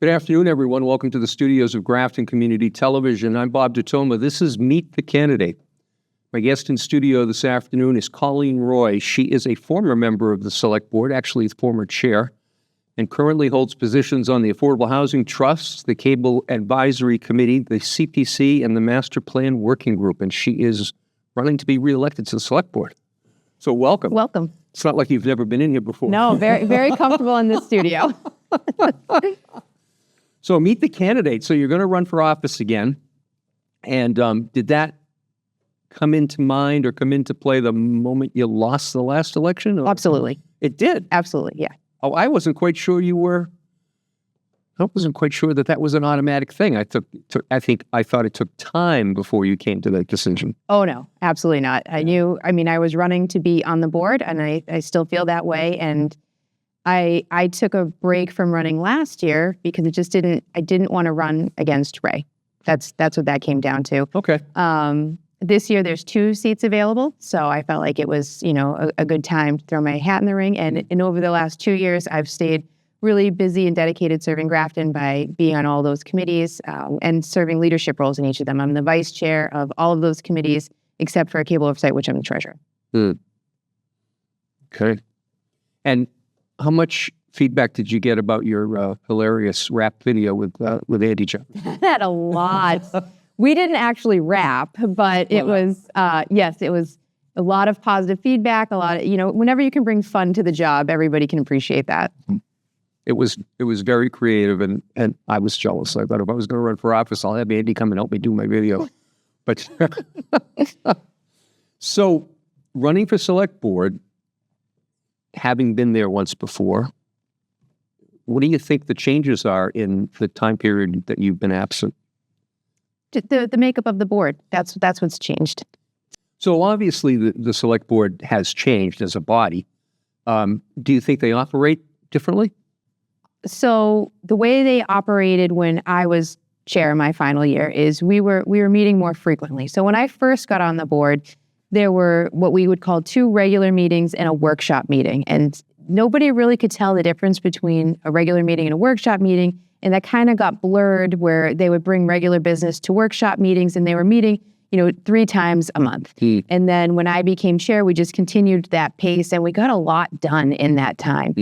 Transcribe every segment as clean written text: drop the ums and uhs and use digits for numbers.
Good afternoon, everyone. Welcome to the studios of Grafton Community Television. I'm Bob Ditoma. This is Meet the Candidate. My guest in studio this afternoon is Colleen Roy. She is a former member of the Select Board, actually the former chair, and currently holds positions on the Affordable Housing Trust, the Cable Advisory Committee, the CPC, and the Master Plan Working Group. And she is running to be reelected to the Select Board. So welcome. Welcome. It's not like you've never been in here before. No, very, very comfortable in this studio. So meet the candidate. So you're going to run for office again. And did that come into mind or come into play the moment you lost the last election? Or? Absolutely. It did? Absolutely, yeah. Oh, I wasn't quite sure that was an automatic thing. I thought it took time before you came to that decision. Oh, no, absolutely not. I was running to be on the board, and I still feel that way. And I took a break from running last year because I didn't want to run against Ray. That's what that came down to. Okay. This year there's 2 seats available, so I felt like it was, a good time to throw my hat in the ring. And over the last 2 years, I've stayed really busy and dedicated serving Grafton by being on all those committees and serving leadership roles in each of them. I'm the vice chair of all of those committees, except for cable oversight, which I'm the treasurer. Okay. And how much feedback did you get about your hilarious rap video with Andy Johnson? Had a lot. We didn't actually rap, but it was, it was a lot of positive feedback, a lot of, whenever you can bring fun to the job, everybody can appreciate that. It was very creative, and I was jealous. I thought if I was going to run for office, I'll have Andy come and help me do my video. But so running for Select Board, having been there once before, what do you think the changes are in the time period that you've been absent? The makeup of the board, that's what's changed. So obviously the Select Board has changed as a body. Do you think they operate differently? So the way they operated when I was chair my final year is we were meeting more frequently. So when I first got on the board, there were what we would call 2 regular meetings and a workshop meeting. And nobody really could tell the difference between a regular meeting and a workshop meeting. And that kind of got blurred where they would bring regular business to workshop meetings, and they were meeting, 3 times a month. And then when I became chair, we just continued that pace, and we got a lot done in that time.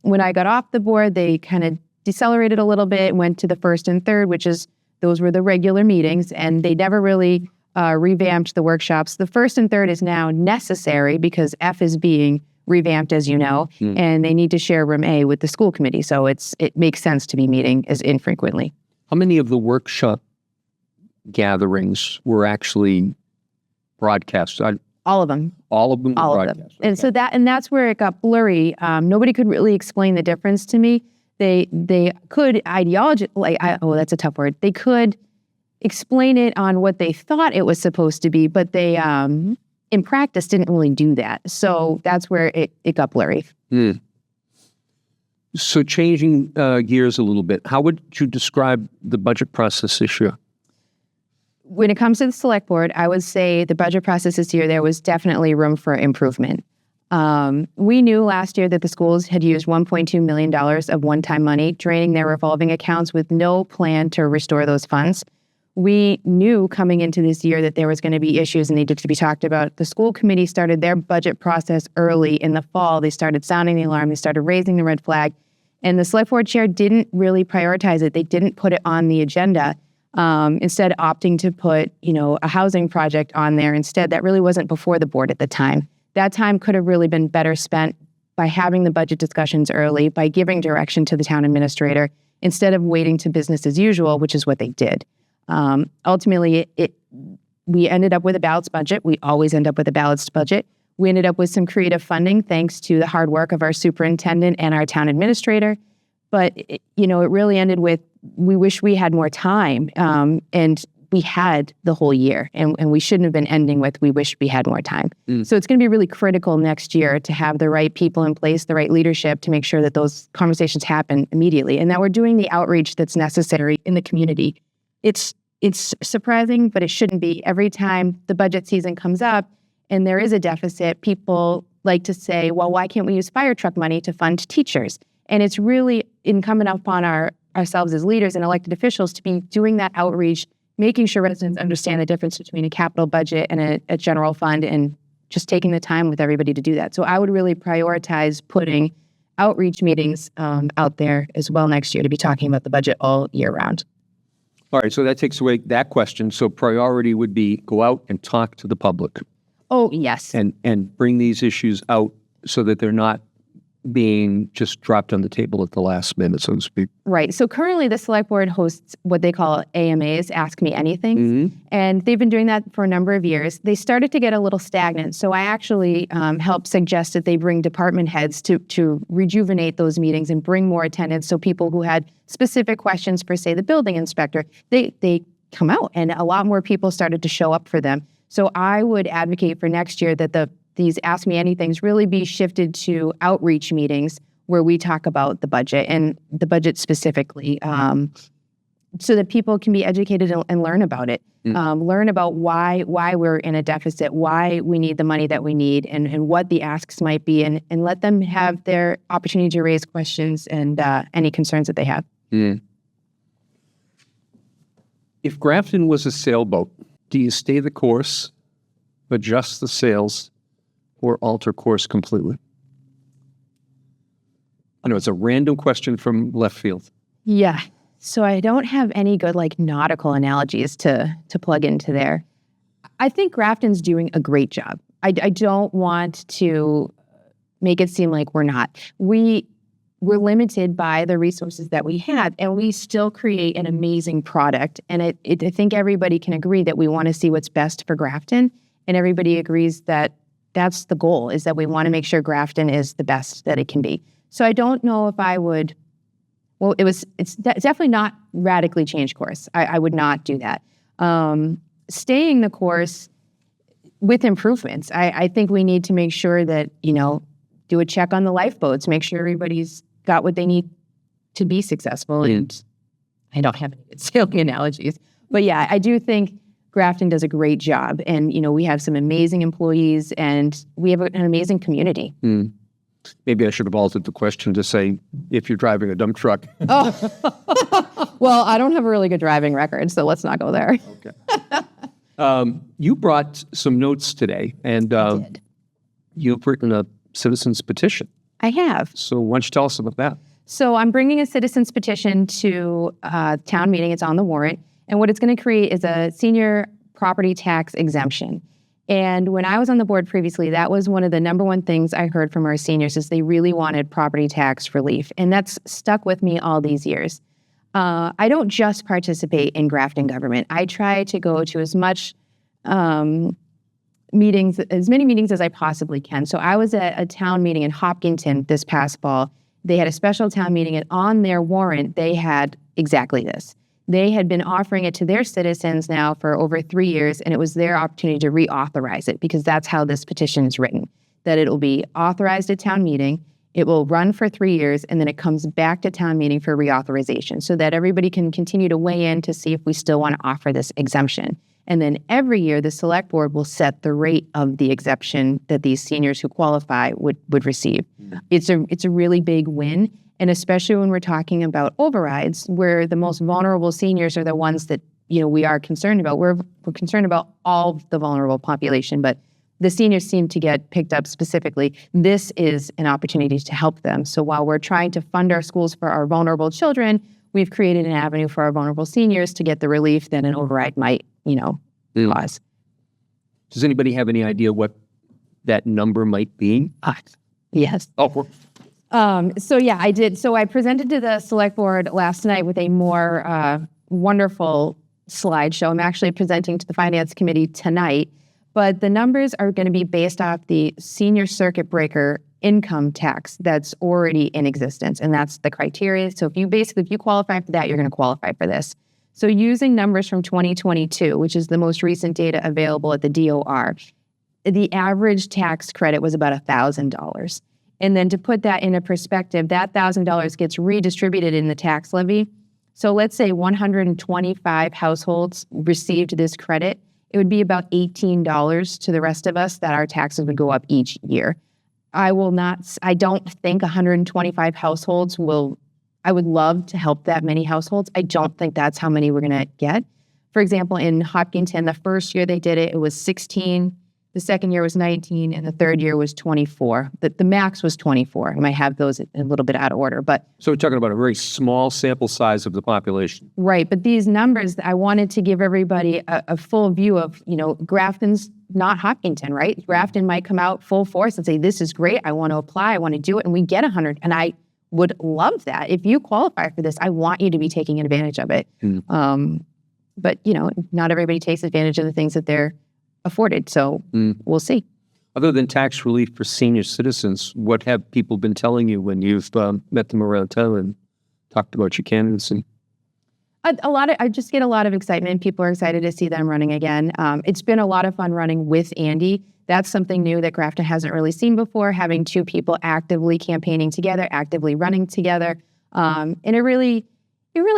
When I got off the board, they kind of decelerated a little bit, went to the first and third, those were the regular meetings, and they never really revamped the workshops. The first and third is now necessary because F is being revamped, as you know, and they need to share room A with the school committee. So it makes sense to be meeting as infrequently. How many of the workshop gatherings were actually broadcast? All of them. All of them were broadcast. Them. Okay. And so that's where it got blurry. Nobody could really explain the difference to me. They could that's a tough word. They could explain it on what they thought it was supposed to be, but they in practice didn't really do that. So that's where it got blurry. So changing gears a little bit, how would you describe the budget process this year? When it comes to the Select Board, I would say the budget process this year, there was definitely room for improvement. We knew last year that the schools had used $1.2 million of one-time money, draining their revolving accounts with no plan to restore those funds. We knew coming into this year that there was going to be issues and needed to be talked about. The school committee started their budget process early in the fall. They started sounding the alarm. They started raising the red flag. And the Select Board chair didn't really prioritize it. They didn't put it on the agenda. Instead opting to put, a housing project on there instead. That really wasn't before the board at the time. That time could have really been better spent by having the budget discussions early, by giving direction to the town administrator, instead of waiting to business as usual, which is what they did. Ultimately, we ended up with a balanced budget. We always end up with a balanced budget. We ended up with some creative funding thanks to the hard work of our superintendent and our town administrator. But, it really ended with, we wish we had more time. And we had the whole year. And we shouldn't have been ending with, we wish we had more time. So it's going to be really critical next year to have the right people in place, the right leadership to make sure that those conversations happen immediately. And that we're doing the outreach that's necessary in the community. It's surprising, but it shouldn't be. Every time the budget season comes up and there is a deficit, people like to say, well, why can't we use fire truck money to fund teachers? And it's really incumbent upon our ourselves as leaders and elected officials to be doing that outreach, making sure residents understand the difference between a capital budget and a general fund, and just taking the time with everybody to do that. So I would really prioritize putting outreach meetings out there as well next year to be talking about the budget all year round. All right, so that takes away that question. So priority would be go out and talk to the public Oh, yes. and bring these issues out so that they're not being just dropped on the table at the last minute, so to speak. Right. So currently the select board hosts what they call AMAs, Ask Me Anything. And they've been doing that for a number of years. They started to get a little stagnant. So I actually helped suggest that they bring department heads to rejuvenate those meetings and bring more attendance. So people who had specific questions for, say, the building inspector, they come out, and a lot more people started to show up for them. So I would advocate for next year that these Ask Me Anythings really be shifted to outreach meetings where we talk about the budget and the budget specifically, so that people can be educated and learn about it, learn about why we're in a deficit, why we need the money that we need, and what the asks might be, and let them have their opportunity to raise questions and any concerns that they have. If Grafton was a sailboat, do you stay the course, adjust the sails, or alter course completely? I know it's a random question from left field. Yeah. So I don't have any good nautical analogies to plug into there. I think Grafton's doing a great job. I don't want to make it seem like we're not. We're limited by the resources that we have, and we still create an amazing product. And I think everybody can agree that we want to see what's best for Grafton, and everybody agrees that that's the goal, is that we want to make sure Grafton is the best that it can be. So I don't know if I would, it's definitely not radically change course. I would not do that. Staying the course with improvements. I think we need to make sure that, do a check on the lifeboats, make sure everybody's got what they need to be successful. And I don't have any good sailing analogies, but yeah, I do think Grafton does a great job, and we have some amazing employees, and we have an amazing community. Maybe I should have altered the question to say, if you're driving a dump truck. Oh, well, I don't have a really good driving record, so let's not go there. Okay. You brought some notes today, and I did. You've written a citizen's petition. I have. So why don't you tell us about that? So I'm bringing a citizen's petition to town meeting. It's on the warrant. And what it's going to create is a senior property tax exemption. And when I was on the board previously, that was one of the number one things I heard from our seniors, is they really wanted property tax relief. And that's stuck with me all these years. I don't just participate in Grafton government. I try to go to as many meetings as I possibly can. So I was at a town meeting in Hopkinton this past fall. They had a special town meeting, and on their warrant, they had exactly this. They had been offering it to their citizens now for over 3 years, and it was their opportunity to reauthorize it, because that's how this petition is written, that it will be authorized at town meeting, it will run for 3 years, and then it comes back to town meeting for reauthorization, so that everybody can continue to weigh in to see if we still want to offer this exemption. And then every year, the select board will set the rate of the exemption that these seniors who qualify would receive. It's a really big win. And especially when we're talking about overrides, where the most vulnerable seniors are the ones that, we are concerned about. We're concerned about all the vulnerable population, but the seniors seem to get picked up specifically. This is an opportunity to help them. So while we're trying to fund our schools for our vulnerable children, we've created an avenue for our vulnerable seniors to get the relief that an override might, cause. Does anybody have any idea what that number might be? Yes. Oh, So yeah, I did. So I presented to the select board last night with a more wonderful slideshow. I'm actually presenting to the finance committee tonight, but the numbers are going to be based off the senior circuit breaker income tax that's already in existence, and that's the criteria. So if you qualify for that, you're going to qualify for this. So using numbers from 2022, which is the most recent data available at the DOR, the average tax credit was about $1,000. And then to put that into perspective, that $1,000 gets redistributed in the tax levy. So let's say 125 households received this credit. It would be about $18 to the rest of us that our taxes would go up each year. I don't think 125 households will I would love to help that many households. I don't think that's how many we're going to get. For example, in Hopkinton, the first year they did it, it was 16. The second year was 19, and the third year was 24. The max was 24. I might have those a little bit out of order, but So we're talking about a very small sample size of the population. right. But these numbers, I wanted to give everybody a full view of, Grafton's not Hopkinton, right? Grafton might come out full force and say, this is great. I want to apply. I want to do it. And we get 100. And I would love that. If you qualify for this, I want you to be taking advantage of it. But, not everybody takes advantage of the things that they're afforded. So we'll see. Other than tax relief for senior citizens, what have people been telling you when you've met them around town and talked about your candidacy? I just get a lot of excitement. People are excited to see them running again. It's been a lot of fun running with Andy. That's something new that Grafton hasn't really seen before, having two people actively campaigning together, actively running together. And it really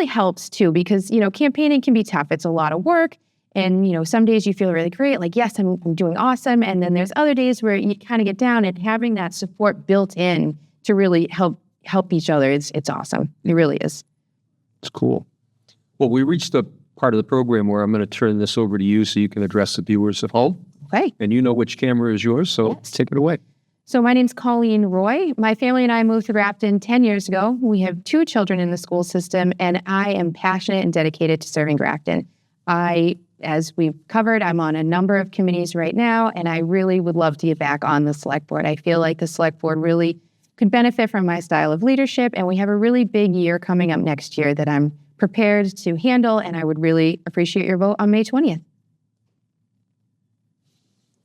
helps too, because, campaigning can be tough. It's a lot of work. And, some days you feel really great, like, yes, I'm doing awesome. And then there's other days where you kind of get down, and having that support built in to really help each other, it's awesome. It really is. It's cool. Well, we reached the part of the program where I'm going to turn this over to you so you can address the viewers at home. Okay. And you know which camera is yours, so Yes. take it away. So my name's Colleen Roy. My family and I moved to Grafton 10 years ago. We have 2 children in the school system, and I am passionate and dedicated to serving Grafton. As we've covered, I'm on a number of committees right now, and I really would love to get back on the select board. I feel like the select board really could benefit from my style of leadership, and we have a really big year coming up next year that I'm prepared to handle, and I would really appreciate your vote on May 20th.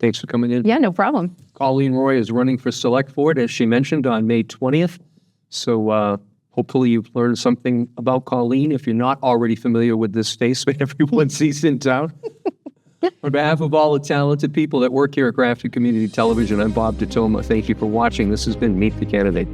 Thanks for coming in. Yeah, no problem. Colleen Roy is running for select board, as she mentioned, on May 20th. So hopefully you've learned something about Colleen if you're not already familiar with this face that everyone sees in town. On behalf of all the talented people that work here at Grafton Community Television, I'm Bob DeToma. Thank you for watching. This has been Meet the Candidate.